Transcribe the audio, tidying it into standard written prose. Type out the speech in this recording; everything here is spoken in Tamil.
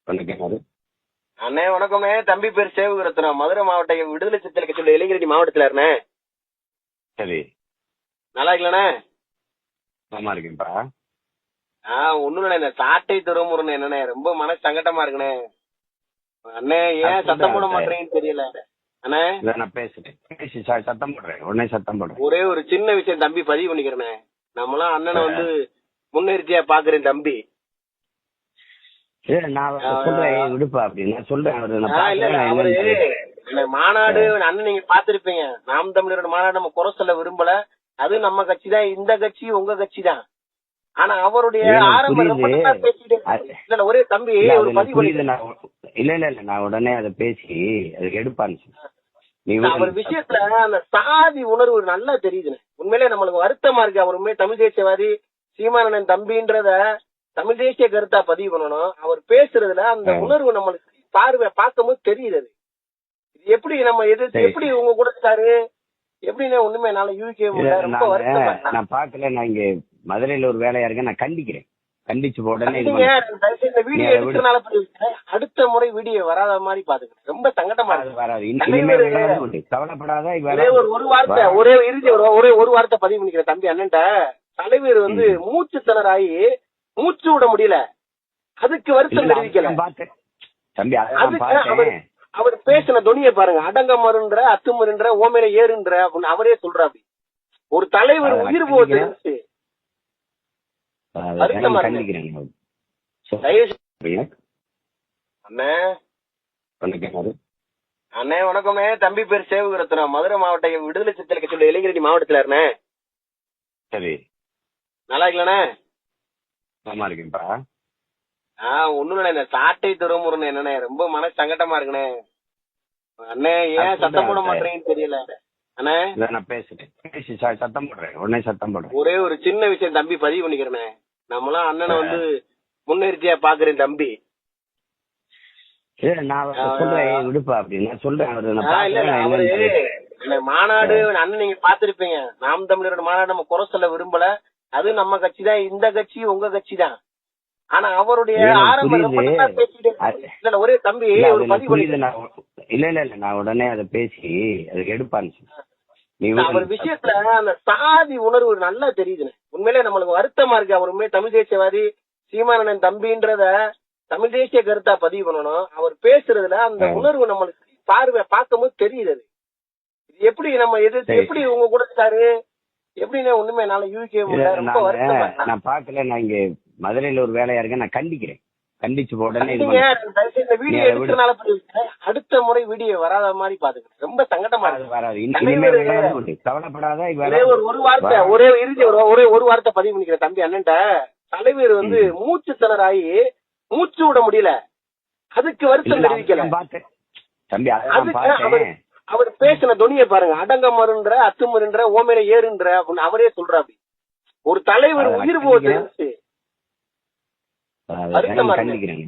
வணக்கம். அண்ணே வணக்கம்ண்ணே. தம்பி பேர் சேவகரத்னம், மதுரை மாவட்டம் விடுதலை சிறுத்தைகள் கட்சியுடைய இளைஞரணி மாவட்டத்துல இருண்ணே. சரி, நல்லா இருக்கலண்ணே? நல்லா இருக்கேன்ப்பா. ஒண்ணும் இல்ல, சாட்டை துறமுறைன்னு என்னண்ணே, ரொம்ப மன சங்கடமா இருக்குண்ணே. அண்ணே ஏன் சத்தம் போட மாட்டேங்கன்னு தெரியல அண்ணே. நான் பேசி சத்தம் போடுறேன், உடனே சத்தம் போடுறேன். ஒரே ஒரு சின்ன விஷயம் தம்பி பதிவு பண்ணிக்கிறேண்ணே. நம்மளாம் அண்ணனை வந்து முன்னிறுத்தியா பாக்குறேன் தம்பி. நான் சொல்றேன் விடுப்பா அப்படின்னு சொல்றேன். அவரு மாநாடு அண்ணன் நீங்க பாத்திருப்பீங்க. நாம் தமிழரோட மாநாடு நம்ம குறை சொல்ல விரும்பல. அது நம்ம கட்சி தான், இந்த கட்சி உங்க கட்சி தான். ஆனா அவருடைய ஆரம்ப ஒரே தம்பி ஒரு பதிவு இல்ல நான் உடனே அதை பேசி அதுக்கு எடுப்பான்னு அவர் விஷயத்துல அந்த சாதி உணர்வு நல்லா தெரியுதுண்ணே. உண்மையிலே நம்மளுக்கு வருத்தமா இருக்கு. அவர் உண்மையை தமிழ் தேசியவாதி சீமானன் தம்பின்றத தமிழ் தேசிய கருத்தா பதிவு பண்ணணும். அவர் பேசுறதுல அந்த உணர்வு நம்மளுக்கு பார்க்கும்போது தெரியுது. இது எப்படி நம்ம எதிர்த்து எப்படி உங்க கூட இருக்காரு எப்படின்னு ஒண்ணுமே என்னால யூகே ரொம்ப வருத்தமா. நான் பாக்கல, நான் இங்க மதுரையில ஒரு வேலையா இருக்கேன், நான் கண்டிக்கிறேன். கண்டிச்சு உடனே இந்த வீடியோ எடுக்கிறனால அடுத்த முறை வீடியோ வராத மாதிரி பாத்துக்கிறேன். ரொம்ப சங்கடமா வராது, கவலைப்படாத. ஒரு வார்த்தை ஒரே இறுதி ஒரு வார்த்தை பதிவு பண்ணிக்கிறேன் தம்பி. அண்ணன்ட்ட தலைவர் வந்து மூச்சு திணறாயி மூச்சு விட முடியல, அதுக்கு வருத்தம் தெரிவிக்கல தம்பி. அவர் பேசின துணியை பாருங்க. அடங்கமருன்ற அத்துமருன்ற ஓமையில ஏறுன்ற அப்படின்னு அவரே சொல்றாரு. ஒரு தலைவர் உயிர் போகுது. அண்ணே வணக்கம்ண்ணே. தம்பி பேர் சேவகரத்னம், மதுரை மாவட்டம் விடுதலை சிறுத்தைகள் கட்சியுடைய இளைஞரணி மாவட்டத்துல இருண்ணே. சரி, நல்லா இருக்கலண்ணே? நல்லா இருக்கேன்ப்பா. ஒண்ணும் இல்ல, சாட்டை துறமுறைன்னு என்னண்ணே, ரொம்ப மன சங்கடமா இருக்குண்ணே. அண்ணே ஏன் சத்தம் போட மாட்டேங்கன்னு தெரியல அண்ணே. நான் பேசி சத்தம் போடுறேன், உடனே சத்தம் போடுறேன். ஒரே ஒரு சின்ன விஷயம் தம்பி பதிவு பண்ணிக்கிறேண்ணே. நம்மளாம் அண்ணனை வந்து முன்னிறுத்தியா பாக்குறேன் தம்பி. நான் சொல்றேன் விடுப்பா அப்படின்னு சொல்றேன். மாநாடு அண்ணன் நீங்க பாத்திருப்பீங்க. நாம் தமிழரோட மாநாடு நம்ம குறை சொல்ல விரும்பல. அது நம்ம கட்சி தான், இந்த கட்சி உங்க கட்சி தான். ஆனா அவருடைய ஆரம்ப ஒரே தம்பி ஒரு பதிவு இல்ல நான் உடனே அதை பேசி அதுக்கு எடுப்பான்னு அவர் விஷயத்துல அந்த சாதி உணர்வு நல்லா தெரியுதுண்ணே. உண்மையிலே நம்மளுக்கு வருத்தமா இருக்கு. அவர் உண்மையை தமிழ் தேசியவாதி சீமானன் தம்பின்றத தமிழ் தேசிய கருத்தா பதிவு பண்ணணும். அவர் பேசுறதுல அந்த உணர்வு நம்மளுக்கு பார்க்கும்போது தெரியுது. இது எப்படி நம்ம எதிர்த்து எப்படி உங்க கூட இருக்காரு எப்படின்னு ஒண்ணுமே என்னால யூகே ரொம்ப வருத்தமா. நான் பாக்கல, நான் இங்க மதுரையில ஒரு வேலையா இருக்கேன், நான் கண்டிக்கிறேன். கண்டிச்சு உடனே இந்த வீடியோ எடுக்கிறனால அடுத்த முறை வீடியோ வராத மாதிரி பாத்துக்கிறேன். ரொம்ப சங்கடமா வராது, கவலைப்படாத. ஒரு வார்த்தை ஒரே இறுதி ஒரு வார்த்தை பதிவு பண்ணிக்கிறேன் தம்பி. அண்ணன்ட்ட தலைவர் வந்து மூச்சு திணறாயி மூச்சு விட முடியல, அதுக்கு வருத்தம் தெரிவிக்கல தம்பி. அவர் பேசின துணியை பாருங்க. அடங்கமருன்ற அத்துமருன்ற ஓமையில ஏறுன்ற அப்படின்னு அவரே சொல்றாரு. ஒரு தலைவர் உயிர் போகுது. கண்டிக்கிறேன்.